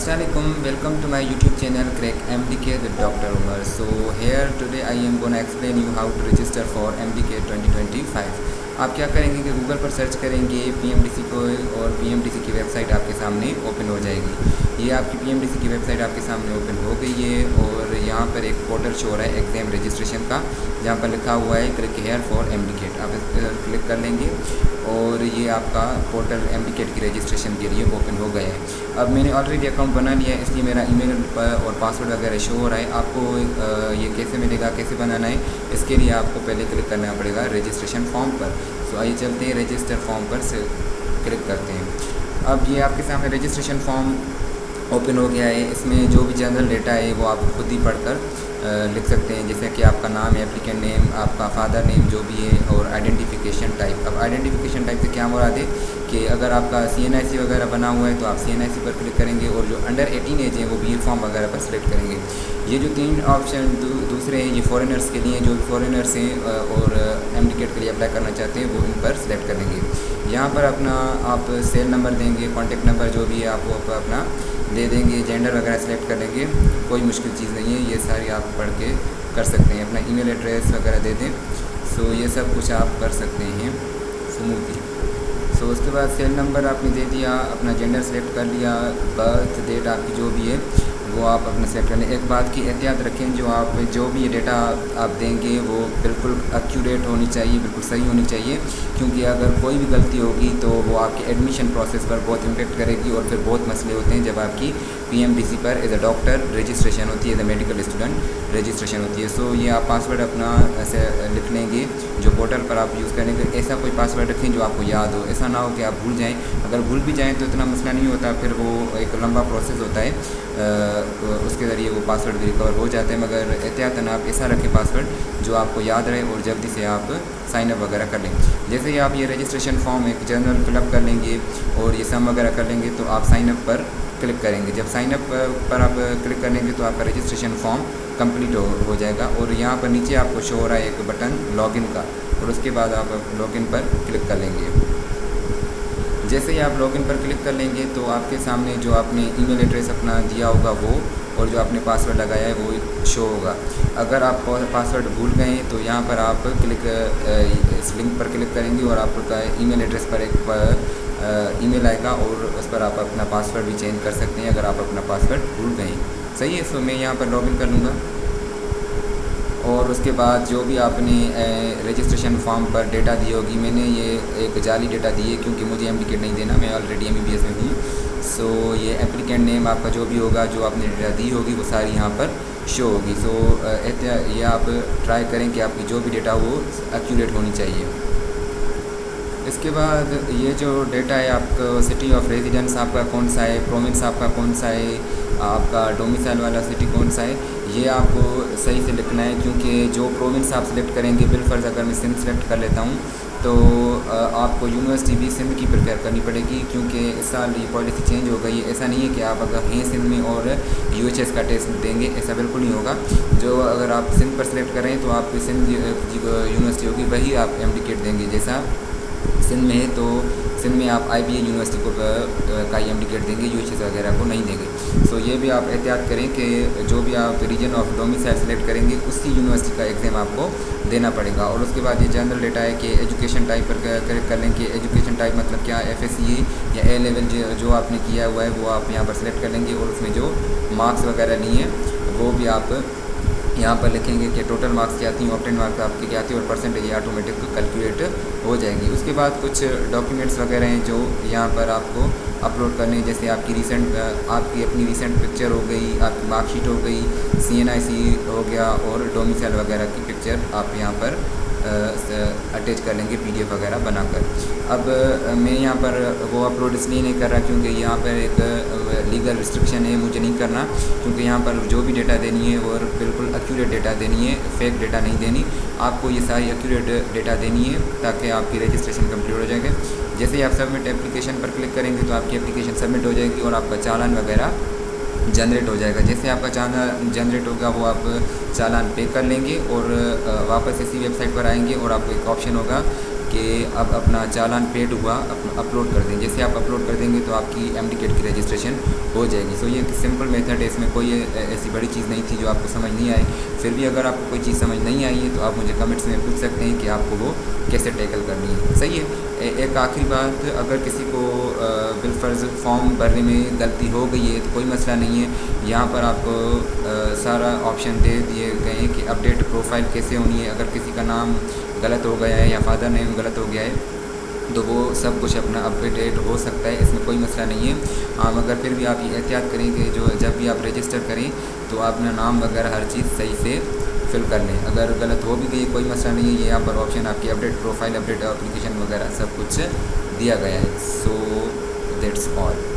Assalamualaikum, welcome to my YouTube channel Crack MDK with Dr. Umar. So here today I am gonna explain you how to register for MDK 2025. आप क्या करेंगे कि Google पर search करेंगे PMDC को और PMDC की website आपके सामने ओपन हो जाएगी। ये आपकी PMDC की वेबसाइट आपके सामने ओपन हो गई है और यहाँ पर एक पोर्टल शो हो रहा है एग्ज़ाम रजिस्ट्रेशन का, जहाँ पर लिखा हुआ है क्लिक हेयर फॉर MDK। आप इस पर क्लिक कर लेंगे और ये आपका पोर्टल MDK की रजिस्ट्रेशन के लिए ओपन हो गया है। अब मैंने ऑलरेडी अकाउंट बना लिया है, इसलिए मेरा ईमेल और पासवर्ड वगैरह शो हो रहा है। आपको ये कैसे मिलेगा, कैसे बनाना है, इसके लिए आपको पहले क्लिक करना पड़ेगा रजिस्ट्रेशन फॉर्म पर। सो आइए चलते हैं रजिस्टर फॉर्म पर से क्लिक करते हैं। अब ये आपके सामने रजिस्ट्रेशन फॉर्म ओपन हो गया है। इसमें जो भी जनरल डेटा है वो आप खुद ही पढ़कर लिख सकते हैं, जैसे कि आपका नाम, एप्लीकेंट नेम, आपका फादर नेम जो भी है, और आइडेंटिफिकेशन टाइप। अब आइडेंटिफिकेशन टाइप से क्या मुराद है कि अगर आपका CNIC वगैरह बना हुआ है तो आप CNIC पर क्लिक करेंगे, और जो अंडर 18 एज है वो BA फॉर्म वगैरह पर सिलेक्ट करेंगे। ये जो तीन ऑप्शन दूसरे हैं ये फॉरेनर्स के लिए, जो भी फॉरेनर्स हैं और MDK के लिए अप्लाई करना चाहते हैं वो इन पर सिलेक्ट करेंगे। यहाँ पर अपना आप सेल नंबर देंगे, कॉन्टेक्ट नंबर जो भी है आप वो अपना दे देंगे, जेंडर वगैरह सेलेक्ट कर लेंगे। कोई मुश्किल चीज़ नहीं है, ये सारी आप पढ़ के कर सकते हैं। अपना ईमेल एड्रेस वगैरह दे दें। सो ये सब कुछ आप कर सकते हैं स्मूथली। सो उसके बाद सेल नंबर आपने दे दिया, अपना जेंडर सेलेक्ट कर लिया, बर्थ डेट आपकी जो भी है वो आप अपने सेलेक्ट कर लें। एक बात की एहतियात रखें, जो भी ये डेटा आप देंगे वो बिल्कुल एक्यूरेट होनी चाहिए, बिल्कुल सही होनी चाहिए, क्योंकि अगर कोई भी गलती होगी तो वो आपके एडमिशन प्रोसेस पर बहुत इम्पेक्ट करेगी और फिर बहुत मसले होते हैं जब आपकी PMDC पर एज अ डॉक्टर रजिस्ट्रेशन होती है, as a medical student registration होती है। सो ये आप पासवर्ड अपना ऐसे लिख लेंगे जो पोर्टल पर आप यूज़ करेंगे। ऐसा कोई पासवर्ड रखें जो आपको याद हो, ऐसा ना हो कि आप भूल जाएँ। अगर भूल भी जाएँ तो इतना मसला नहीं होता, फिर वो एक लंबा प्रोसेस होता है, उसके ज़रिए वो पासवर्ड भी रिकवर हो जाते हैं। मगर एहतियातन आप ऐसा रखें पासवर्ड जो आपको याद रहे और जल्दी से आप साइनअप वगैरह कर लें। जैसे ही आप ये रजिस्ट्रेशन फॉर्म एक जनरल फिलअप कर लेंगे और ये सम वगैरह कर लेंगे तो आप साइनअप पर क्लिक करेंगे। जब साइनअप पर आप क्लिक करेंगे तो आपका रजिस्ट्रेशन फॉर्म कंप्लीट हो जाएगा, और यहाँ पर नीचे आपको शो हो रहा है एक बटन लॉगिन का, और उसके बाद आप लॉगिन पर क्लिक कर लेंगे। जैसे ही आप लॉगिन पर क्लिक कर लेंगे तो आपके सामने जो आपने ईमेल एड्रेस अपना दिया होगा वो, और जो आपने पासवर्ड लगाया है वो शो होगा। अगर आप पासवर्ड भूल गए तो यहाँ पर आप इस लिंक पर क्लिक करेंगे और आपका ईमेल एड्रेस पर एक ईमेल आएगा, और उस पर आप अपना पासवर्ड भी चेंज कर सकते हैं अगर आप अपना पासवर्ड भूल गए। सही है। सो मैं यहाँ पर लॉगिन कर लूँगा, और उसके बाद जो भी आपने रजिस्ट्रेशन फॉर्म पर डेटा दी होगी, मैंने ये एक जाली डेटा दी है क्योंकि मुझे MDK नहीं देना, मैं ऑलरेडी MBBS में हूँ। सो ये एप्लीकेंट नेम आपका जो भी होगा, जो आपने डेटा दी होगी वो सारी यहाँ पर शो होगी। सो ये आप ट्राई करें कि आपकी जो भी डेटा वो एक्यूरेट होनी चाहिए। इसके बाद ये जो डेटा है आपका सिटी ऑफ रेजिडेंस आपका कौन सा है, प्रोविंस आपका कौन सा है, आपका डोमिसाइल वाला सिटी कौन सा है, ये आपको सही से लिखना है। क्योंकि जो प्रोविंस आप सिलेक्ट करेंगे, बिलफर्ज अगर मैं सिंध सेलेक्ट कर लेता हूँ तो आपको यूनिवर्सिटी भी सिंध की प्रिपेयर करनी पड़ेगी, क्योंकि इस साल ये पॉलिसी चेंज हो गई है। ऐसा नहीं है कि आप अगर हैं सिंध में और UHS का टेस्ट देंगे, ऐसा बिल्कुल नहीं होगा। जो अगर आप सिंध पर सिलेक्ट करें तो आपकी सिंध यूनिवर्सिटी होगी, वही आप MDK देंगे। जैसा सिंध में है तो सिंध में आप IBA यूनिवर्सिटी को का MDK देंगे, UHS वगैरह को नहीं देंगे। सो ये भी आप एहतियात करें कि जो भी आप रीजन ऑफ डोमिसाइल सेलेक्ट करेंगे उसी यूनिवर्सिटी का एग्ज़ाम आपको देना पड़ेगा। और उसके बाद ये जनरल डेटा है कि एजुकेशन टाइप पर क्लिक कर लें कि एजुकेशन टाइप मतलब क्या, FSCE या A लेवल जो आपने किया हुआ है वो आप यहाँ पर सिलेक्ट कर लेंगे, और उसमें जो मार्क्स वगैरह लिए हैं वो भी आप यहाँ पर लिखेंगे कि टोटल मार्क्स क्या आती हैं, ऑप्टेन मार्क्स आपकी क्या आती है, और परसेंटेज ये ऑटोमेटिक कैलकुलेट हो जाएगी। उसके बाद कुछ डॉक्यूमेंट्स वगैरह हैं जो यहाँ पर आपको अपलोड करने, जैसे आपकी अपनी रिसेंट पिक्चर हो गई, आपकी मार्कशीट हो गई, CNIC हो गया, और डोमिसाइल वगैरह की पिक्चर आप यहाँ पर अटैच कर लेंगे PDF वगैरह बनाकर। अब मैं यहाँ पर वो अपलोड इसलिए नहीं कर रहा क्योंकि यहाँ पर एक लीगल रिस्ट्रिक्शन है, मुझे नहीं करना, क्योंकि यहाँ पर जो भी डेटा देनी है वो बिल्कुल एक्यूरेट डेटा देनी है, फेक डेटा नहीं देनी। आपको ये सारी एक्यूरेट डेटा देनी है ताकि आपकी रजिस्ट्रेशन कंप्लीट हो जाएगा। जैसे ही आप सबमिट एप्लीकेशन पर क्लिक करेंगे तो आपकी एप्लीकेशन सबमिट हो जाएगी और आपका चालान वगैरह जनरेट हो जाएगा। जैसे आपका चालान जनरेट होगा वो आप चालान पे कर लेंगे और वापस इसी वेबसाइट पर आएंगे और आपको एक ऑप्शन होगा कि अब अपना चालान पेड हुआ अपलोड कर दें। जैसे आप अपलोड कर देंगे तो आपकी एमडी-कैट की रजिस्ट्रेशन हो जाएगी। सो ये एक सिंपल मेथड है, इसमें कोई ऐसी बड़ी चीज़ नहीं थी जो आपको समझ नहीं आई। फिर भी अगर आपको कोई चीज़ समझ नहीं आई है तो आप मुझे कमेंट्स में पूछ सकते हैं कि आपको वो कैसे टैकल करनी है। सही है। एक आखिरी बात, अगर किसी को बिलफर्ज फॉर्म भरने में गलती हो गई है तो कोई मसला नहीं है। यहाँ पर आपको सारा ऑप्शन दे दिए गए हैं कि अपडेट प्रोफाइल कैसे होनी है। अगर किसी का नाम गलत हो गया है या फादर नेम गलत हो गया है तो वो सब कुछ अपना अपडेट हो सकता है, इसमें कोई मसला नहीं है। मगर फिर भी आप ये एहतियात करें कि जो जब भी आप रजिस्टर करें तो अपना नाम वगैरह हर चीज़ सही से फिल कर लें। अगर गलत हो भी गई कोई मसला नहीं है, ये यहाँ पर ऑप्शन आपकी अपडेट प्रोफाइल, अपडेट एप्लीकेशन वगैरह सब कुछ दिया गया है। So that's all.